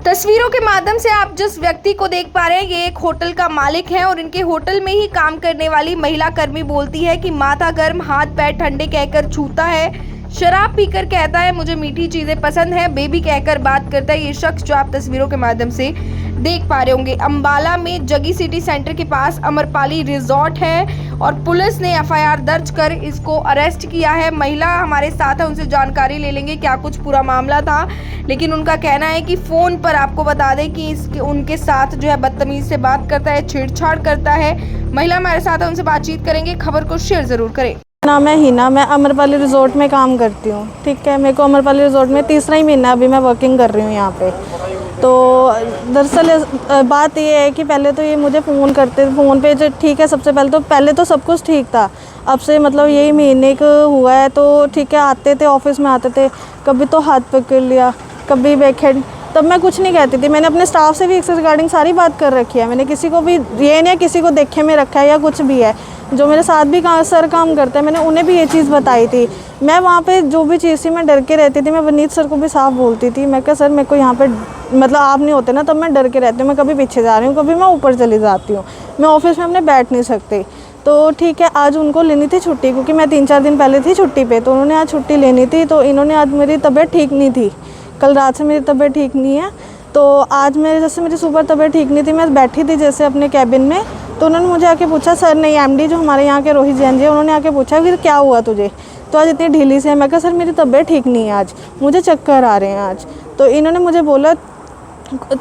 तस्वीरों के माध्यम से आप जिस व्यक्ति को देख पा रहे हैं ये एक होटल का मालिक है और इनके होटल में ही काम करने वाली महिला कर्मी बोलती है कि माथा गर्म, हाथ पैर ठंडे कहकर छूता है, शराब पीकर कहता है मुझे मीठी चीजें पसंद है, बेबी कहकर बात करता है। ये शख्स जो आप तस्वीरों के माध्यम से देख पा रहे होंगे अंबाला में जगी सिटी सेंटर के पास अमरपाली रिजॉर्ट है और पुलिस ने एफआईआर दर्ज कर इसको अरेस्ट किया है। महिला हमारे साथ है, उनसे जानकारी ले लेंगे क्या कुछ पूरा मामला था, लेकिन उनका कहना है कि फोन पर आपको बता दें कि उनके साथ जो है बदतमीज से बात करता है, छेड़छाड़ करता है। महिला हमारे साथ है, उनसे बातचीत करेंगे। खबर को शेयर जरूर करें। नाम है हिना, मैं अमरपाली रिजॉर्ट में काम करती हूँ। ठीक है, मेरे को अमरपाली रिजॉर्ट में तीसरा ही महीना अभी मैं वर्किंग कर रही हूँ यहाँ पे। तो दरअसल बात ये है कि पहले तो ये मुझे फ़ोन करते फ़ोन पे जो ठीक है, सबसे पहले तो सब कुछ ठीक था। अब से मतलब यही महीने का हुआ है तो ठीक है, आते थे ऑफिस में आते थे, कभी तो हाथ पकड़ लिया, कभी बैकहैंड। तब मैं कुछ नहीं कहती थी, मैंने अपने स्टाफ से भी इससे रिगार्डिंग सारी बात कर रखी है। मैंने किसी को भी ये नहीं किसी को देखे में रखा है या कुछ भी है। जो मेरे साथ भी सर काम करते हैं मैंने उन्हें भी ये चीज़ बताई थी। मैं वहाँ पे जो भी चीज़ थी मैं डर के रहती थी। मैं वनीत सर को भी साफ बोलती थी, मैं कहा सर मेरे को यहाँ पे मतलब आप नहीं होते ना तब मैं डर के रहती हूँ। मैं कभी पीछे जा रही हूँ, कभी मैं ऊपर चली जाती हूँ, मैं ऑफिस में अपने बैठ नहीं सकती। तो ठीक है, आज उनको लेनी थी छुट्टी क्योंकि मैं 3-4 दिन पहले थी छुट्टी पे, तो उन्होंने आज छुट्टी लेनी थी। तो इन्होंने आज मेरी तबीयत ठीक नहीं थी, कल रात से मेरी तबीयत ठीक नहीं है। तो आज मेरी सुबह तबीयत ठीक नहीं थी, मैं बैठी थी जैसे अपने कैबिन में, तो उन्होंने मुझे आके पूछा, सर नहीं एमडी जो हमारे यहाँ के रोहित जैन जी, उन्होंने आके पूछा फिर क्या हुआ तुझे, तो आज इतनी ढीली से है। मैं कहा सर मेरी तबीयत ठीक नहीं है, आज मुझे चक्कर आ रहे हैं आज। तो इन्होंने मुझे बोला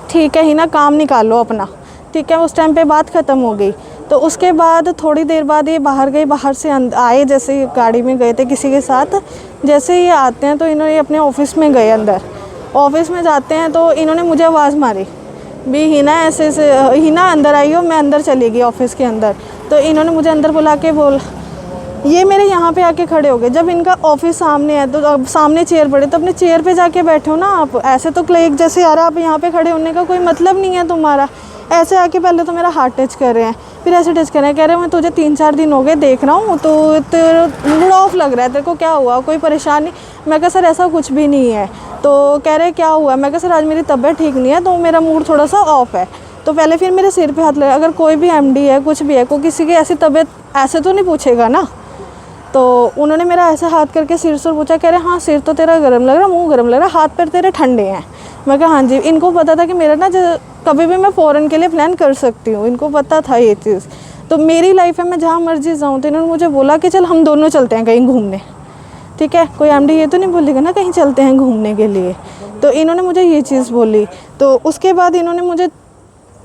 ठीक है हिना काम निकालो अपना। ठीक है, उस टाइम पे बात ख़त्म हो गई। तो उसके बाद थोड़ी देर बाद ये बाहर गए, बाहर से आए, जैसे गाड़ी में गए थे किसी के साथ। जैसे ये आते हैं तो इन्होंने अपने ऑफिस में गए, अंदर ऑफिस में जाते हैं तो इन्होंने मुझे आवाज़ मारी भी हिना ऐसे हिना अंदर आई हो। मैं अंदर चली गई ऑफिस के अंदर। तो इन्होंने मुझे अंदर बुला के ये मेरे यहाँ पे आके खड़े हो गए। जब इनका ऑफिस सामने है तो अब सामने चेयर पड़े तो अपने चेयर पे जाके बैठे हो ना आप। ऐसे तो क्लिक जैसे यार आप यहाँ पे खड़े होने का कोई मतलब नहीं है तुम्हारा। ऐसे आके पहले तो मेरा हाथ टच कर रहे हैं, फिर ऐसे टच कर रहे हैं, कह रहे हैं मैं तुझे 3-4 दिन हो गए देख रहा हूँ, तो तेरा मूड ऑफ लग रहा है, तेरे को क्या हुआ, कोई परेशानी। मैं कहा सर ऐसा कुछ भी नहीं है। तो कह रहे क्या हुआ, मैं कहा सर आज मेरी तबीयत ठीक नहीं है तो मेरा मूड थोड़ा सा ऑफ है। तो पहले फिर मेरे सिर पे हाथ लगा। अगर कोई भी एमडी है कुछ भी है, कोई किसी की ऐसी तबीयत ऐसे तो नहीं पूछेगा ना। तो उन्होंने मेरा ऐसा हाथ करके सिर से पूछा, कह रहे हाँ सिर तो तेरा गर्म लग रहा, मुंह गर्म लग रहा, हाथ पैर तेरे ठंडे हैं। मैं कहा हाँ जी। इनको पता था कि मेरा ना कभी भी मैं फ़ॉरेन के लिए प्लान कर सकती हूँ, इनको पता था ये चीज़। तो मेरी लाइफ है, मैं जहाँ मर्जी जाऊँ। तो इन्होंने मुझे बोला कि चल हम दोनों चलते हैं कहीं घूमने। ठीक है, कोई एमडी ये तो नहीं बोलेगा ना कहीं चलते हैं घूमने के लिए। तो इन्होंने मुझे ये चीज़ बोली। तो उसके बाद इन्होंने मुझे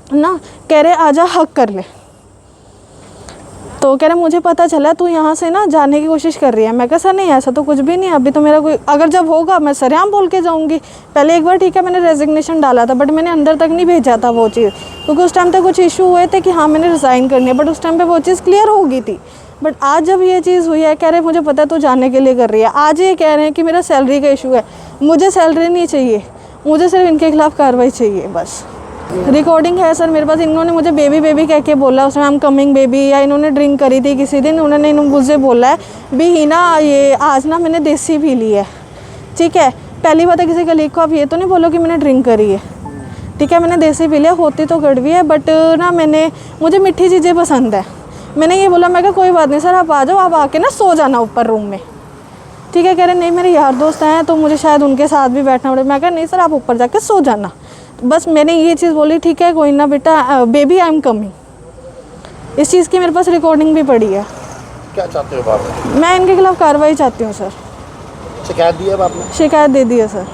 ना कह रहे आजा हक कर ले। तो कह रहे मुझे पता चला तू यहाँ से ना जाने की कोशिश कर रही है। मैं कहा सर नहीं ऐसा तो कुछ भी नहीं, अभी तो मेरा कोई अगर जब होगा मैं सरेआम बोल के जाऊँगी। पहले एक बार ठीक है मैंने रेजिग्नेशन डाला था, बट मैंने अंदर तक नहीं भेजा था वो चीज़, क्योंकि उस टाइम तक कुछ इशू हुए थे कि हाँ मैंने रिज़ाइन करनी है, बट उस टाइम पर वो चीज़ क्लियर हो गई थी। बट आज जब ये चीज़ हुई है, कह रहे मुझे पता है तू जाने के लिए कर रही है। आज ये कह रहे हैं कि मेरा सैलरी का इशू है। मुझे सैलरी नहीं चाहिए, मुझे सिर्फ इनके खिलाफ़ कार्रवाई चाहिए बस। रिकॉर्डिंग है सर मेरे पास। इन्होंने मुझे बेबी बेबी कह के बोला, उसमें आई एम कमिंग बेबी। या इन्होंने ड्रिंक करी थी किसी दिन, उन्होंने मुझे बोला है भी हिना ये आज ना मैंने देसी पी ली है। ठीक है, पहली बात है किसी कलीग को आप ये तो नहीं बोलो कि मैंने ड्रिंक करी है। ठीक है, मैंने देसी पी लिया, होती तो कड़वी है, बट ना मुझे मीठी चीज़ें पसंद है। मैंने ये बोला, मैं कहा कोई बात नहीं सर आप आ जाओ, आप आके ना सो जाना ऊपर रूम में। ठीक है, कह रहे नहीं मेरे यार दोस्त हैं तो मुझे शायद उनके साथ भी बैठना पड़े। मैं कहा नहीं सर आप ऊपर जाके सो जाना। बस मैंने ये चीज़ बोली, ठीक है कोई ना बेटा बेबी आई एम कमिंग। इस चीज़ की मेरे पास रिकॉर्डिंग भी पड़ी है। क्या चाहते हो आप? मैं इनके खिलाफ़ कार्रवाई चाहती हूँ सर। शिकायत दी है आपने? शिकायत दे दी है सर।